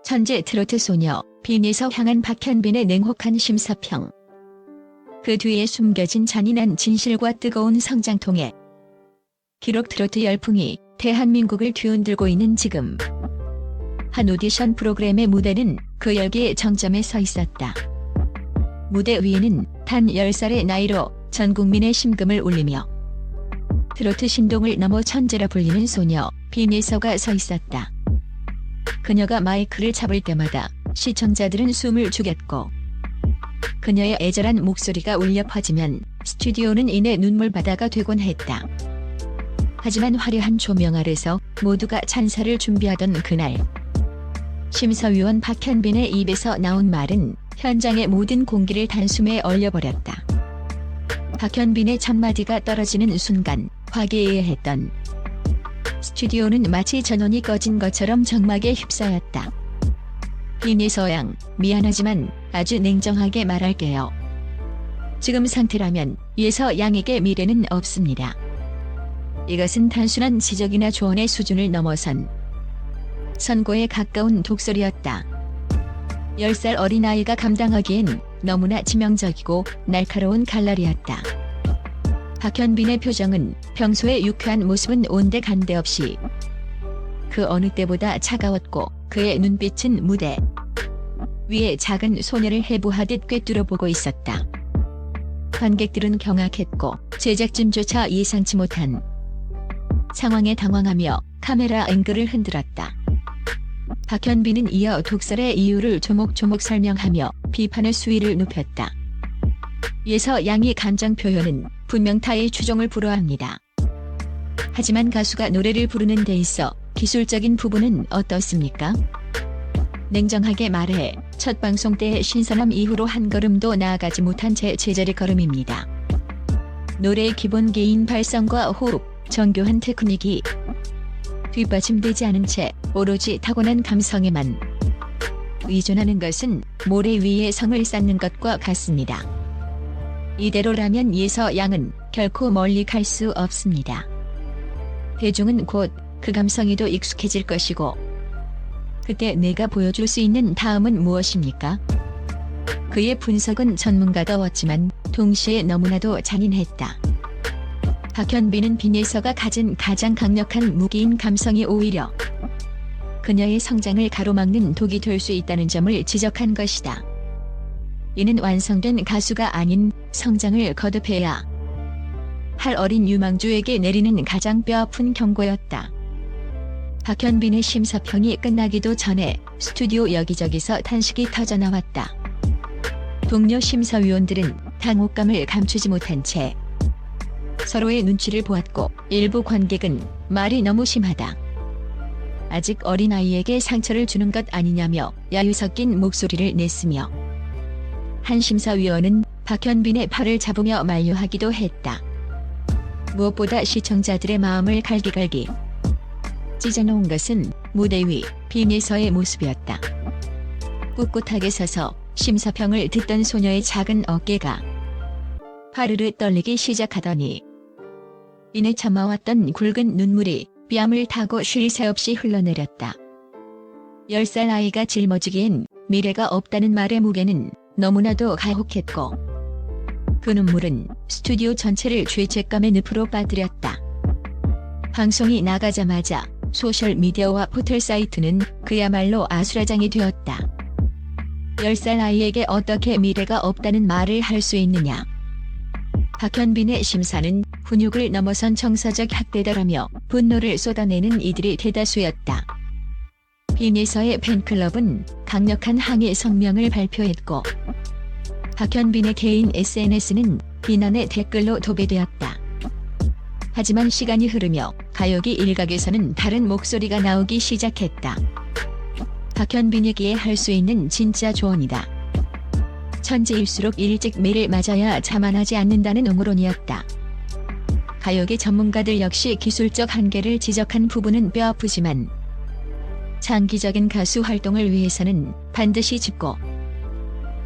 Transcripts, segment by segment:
천재 트로트 소녀 빈에서 향한 박현빈의 냉혹한 심사평. 그 뒤에 숨겨진 잔인한 진실과 뜨거운 성장통에 기록 트로트 열풍이 대한민국을 뒤흔들고 있는 지금, 한 오디션 프로그램의 무대는 그 열기의 정점에 서 있었다. 무대 위에는 단 10살의 나이로 전 국민의 심금을 울리며 트로트 신동을 넘어 천재라 불리는 소녀 빈예서가 서 있었다. 그녀가 마이크를 잡을 때마다 시청자들은 숨을 죽였고, 그녀의 애절한 목소리가 울려 퍼지면 스튜디오는 이내 눈물바다가 되곤 했다. 하지만 화려한 조명 아래서 모두가 찬사를 준비하던 그날, 심사위원 박현빈의 입에서 나온 말은 현장의 모든 공기를 단숨에 얼려버렸다. 박현빈의 첫마디가 떨어지는 순간 화기애애했던 스튜디오는 마치 전원이 꺼진 것처럼 정막에 휩싸였다. 빈예서 양, 미안하지만 아주 냉정하게 말할게요. 지금 상태라면 예서 양에게 미래는 없습니다. 이것은 단순한 지적이나 조언의 수준을 넘어선 선고에 가까운 독설이었다. 10살 어린아이가 감당하기엔 너무나 치명적이고 날카로운 칼날이었다. 박현빈의 표정은 평소의 유쾌한 모습은 온데간데 없이 그 어느 때보다 차가웠고, 그의 눈빛은 무대 위에 작은 소녀를 해부하듯 꿰뚫어보고 있었다. 관객들은 경악했고 제작진조차 예상치 못한 상황에 당황하며 카메라 앵글을 흔들었다. 박현빈은 이어 독설의 이유를 조목조목 설명하며 비판의 수위를 높였다. 예서 양의 감정 표현은 분명 타의 추종을 불허합니다. 하지만 가수가 노래를 부르는 데 있어 기술적인 부분은 어떻습니까? 냉정하게 말해 첫 방송 때의 신선함 이후로 한 걸음도 나아가지 못한 제 제자리 걸음입니다. 노래의 기본 개인 발성과 호흡, 정교한 테크닉이 뒷받침되지 않은 채 오로지 타고난 감성에만 의존하는 것은 모래 위에 성을 쌓는 것과 같습니다. 이대로라면 예서 양은 결코 멀리 갈 수 없습니다. 대중은 곧 그 감성에도 익숙해질 것이고, 그때 내가 보여줄 수 있는 다음은 무엇입니까? 그의 분석은 전문가다웠지만 동시에 너무나도 잔인했다. 박현빈은 빈예서가 가진 가장 강력한 무기인 감성이 오히려 그녀의 성장을 가로막는 독이 될 수 있다는 점을 지적한 것이다. 이는 완성된 가수가 아닌 성장을 거듭해야 할 어린 유망주에게 내리는 가장 뼈아픈 경고였다. 박현빈의 심사평이 끝나기도 전에 스튜디오 여기저기서 탄식이 터져나왔다. 동료 심사위원들은 당혹감을 감추지 못한 채 서로의 눈치를 보았고, 일부 관객은 말이 너무 심하다, 아직 어린아이에게 상처를 주는 것 아니냐며 야유 섞인 목소리를 냈으며, 한 심사위원은 박현빈의 팔을 잡으며 만류하기도 했다. 무엇보다 시청자들의 마음을 갈기갈기 찢어놓은 것은 무대 위 빈예서의 모습이었다. 꿋꿋하게 서서 심사평을 듣던 소녀의 작은 어깨가 파르르 떨리기 시작하더니 이내 참아왔던 굵은 눈물이 뺨을 타고 쉴 새 없이 흘러내렸다. 10살 아이가 짊어지기엔 미래가 없다는 말의 무게는 너무나도 가혹했고, 그 눈물은 스튜디오 전체를 죄책감의 늪으로 빠뜨렸다. 방송이 나가자마자 소셜미디어와 포털 사이트는 그야말로 아수라장이 되었다. 10살 아이에게 어떻게 미래가 없다는 말을 할 수 있느냐. 박현빈의 심사는 훈육을 넘어선 정서적 학대다라며 분노를 쏟아내는 이들이 대다수였다. 빈예서의 팬클럽은 강력한 항의 성명을 발표했고, 박현빈의 개인 SNS는 비난의 댓글로 도배되었다. 하지만 시간이 흐르며 가요계 일각에서는 다른 목소리가 나오기 시작했다. 박현빈에게 할 수 있는 진짜 조언이다. 천재일수록 일찍 매를 맞아야 자만하지 않는다는 음모론이었다. 가요계 전문가들 역시 기술적 한계를 지적한 부분은 뼈아프지만 장기적인 가수 활동을 위해서는 반드시 짚고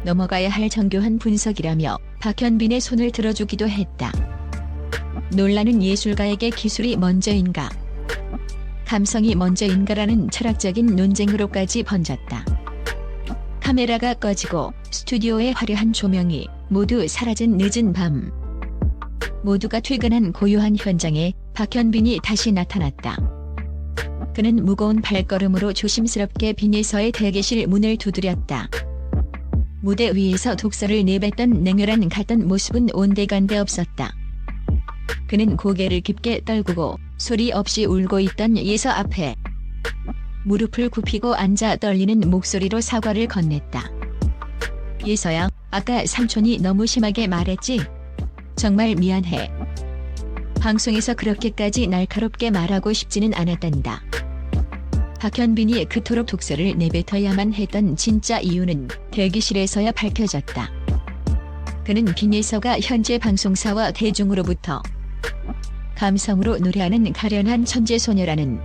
넘어가야 할 정교한 분석이라며 박현빈의 손을 들어주기도 했다. 논란은 예술가에게 기술이 먼저인가, 감성이 먼저인가라는 철학적인 논쟁으로까지 번졌다. 카메라가 꺼지고 스튜디오의 화려한 조명이 모두 사라진 늦은 밤. 모두가 퇴근한 고요한 현장에 박현빈이 다시 나타났다. 그는 무거운 발걸음으로 조심스럽게 비니서의 대기실 문을 두드렸다. 무대 위에서 독서를 내뱉던 냉혈한 같던 모습은 온데간데 없었다. 그는 고개를 깊게 떨구고 소리 없이 울고 있던 예서 앞에 무릎을 굽히고 앉아 떨리는 목소리로 사과를 건넸다. 예서야, 아까 삼촌이 너무 심하게 말했지? 정말 미안해. 방송에서 그렇게까지 날카롭게 말하고 싶지는 않았단다. 박현빈이 그토록 독서를 내뱉어야만 했던 진짜 이유는 대기실에서야 밝혀졌다. 그는 빈예서가 현재 방송사와 대중으로부터 감성으로 노래하는 가련한 천재소녀라는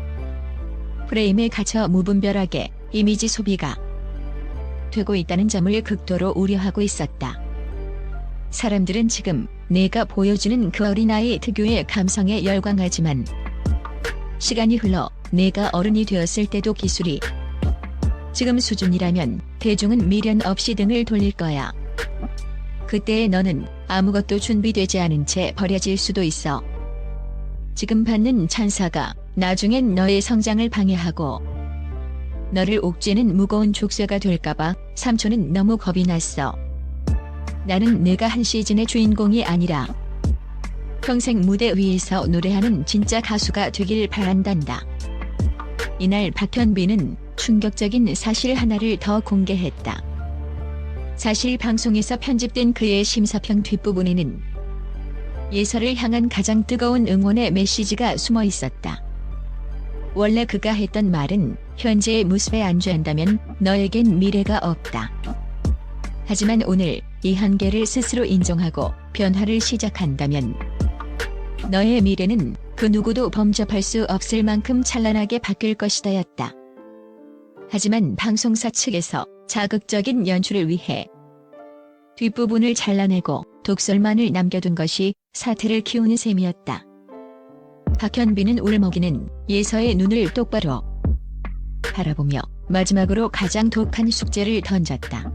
프레임에 갇혀 무분별하게 이미지 소비가 되고 있다는 점을 극도로 우려하고 있었다. 사람들은 지금 내가 보여주는 그 어린아이 특유의 감성에 열광하지만 시간이 흘러 내가 어른이 되었을 때도 기술이 지금 수준이라면 대중은 미련 없이 등을 돌릴 거야. 그때의 너는 아무것도 준비되지 않은 채 버려질 수도 있어. 지금 받는 찬사가 나중엔 너의 성장을 방해하고 너를 옥죄는 무거운 족쇄가 될까봐 삼촌은 너무 겁이 났어. 나는 내가 한 시즌의 주인공이 아니라 평생 무대 위에서 노래하는 진짜 가수가 되길 바란단다. 이날 박현빈은 충격적인 사실 하나를 더 공개했다. 사실 방송에서 편집된 그의 심사평 뒷부분에는 예서를 향한 가장 뜨거운 응원의 메시지가 숨어 있었다. 원래 그가 했던 말은 현재의 모습에 안주한다면 너에겐 미래가 없다. 하지만 오늘 이 한계를 스스로 인정하고 변화를 시작한다면 너의 미래는 그 누구도 범접할 수 없을 만큼 찬란하게 바뀔 것이다였다. 하지만 방송사 측에서 자극적인 연출을 위해 뒷부분을 잘라내고 독설만을 남겨둔 것이 사태를 키우는 셈이었다. 박현빈은 울먹이는 예서의 눈을 똑바로 바라보며 마지막으로 가장 독한 숙제를 던졌다.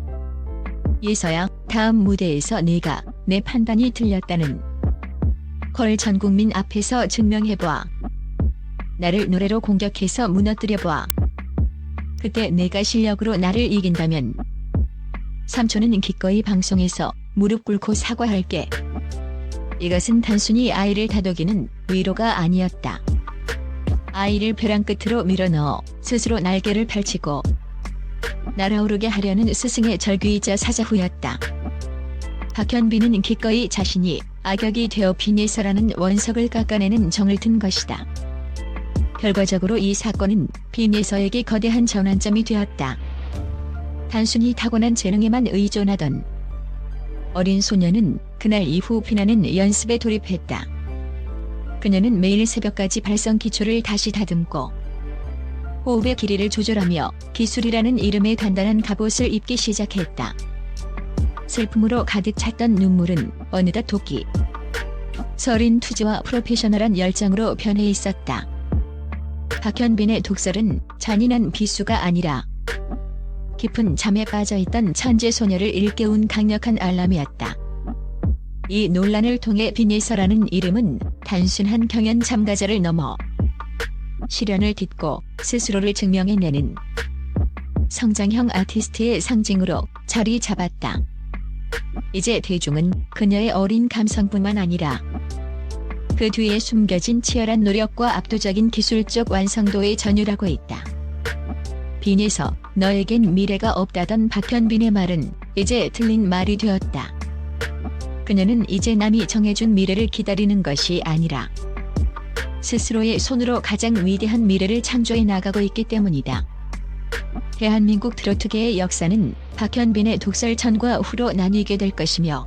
예서야, 다음 무대에서 네가 내 판단이 틀렸다는 걸 전 국민 앞에서 증명해봐. 나를 노래로 공격해서 무너뜨려봐. 그때 내가 실력으로 나를 이긴다면 삼촌은 기꺼이 방송에서 무릎 꿇고 사과할게. 이것은 단순히 아이를 다독이는 위로가 아니었다. 아이를 벼랑 끝으로 밀어넣어 스스로 날개를 펼치고 날아오르게 하려는 스승의 절규이자 사자후였다. 박현빈은 기꺼이 자신이 악역이 되어 빈예서라는 원석을 깎아내는 정을 든 것이다. 결과적으로 이 사건은 빈예서에게 거대한 전환점이 되었다. 단순히 타고난 재능에만 의존하던 어린 소녀는 그날 이후 피나는 연습에 돌입했다. 그녀는 매일 새벽까지 발성 기초를 다시 다듬고 호흡의 길이를 조절하며 기술이라는 이름의 단단한 갑옷을 입기 시작했다. 슬픔으로 가득 찼던 눈물은 어느덧 도끼 서린 투지와 프로페셔널한 열정으로 변해 있었다. 박현빈의 독설은 잔인한 비수가 아니라 깊은 잠에 빠져있던 천재소녀를 일깨운 강력한 알람이었다. 이 논란을 통해 빈예서라는 이름은 단순한 경연 참가자를 넘어 시련을 딛고 스스로를 증명해내는 성장형 아티스트의 상징으로 자리 잡았다. 이제 대중은 그녀의 어린 감성뿐만 아니라 그 뒤에 숨겨진 치열한 노력과 압도적인 기술적 완성도에 전율하고 있다. 빈예서, 너에겐 미래가 없다던 박현빈의 말은 이제 틀린 말이 되었다. 그녀는 이제 남이 정해준 미래를 기다리는 것이 아니라 스스로의 손으로 가장 위대한 미래를 창조해 나가고 있기 때문이다. 대한민국 트로트계의 역사는 박현빈의 독설 전과 후로 나뉘게 될 것이며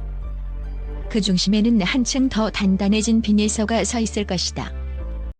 그 중심에는 한층 더 단단해진 빈예서가 서 있을 것이다.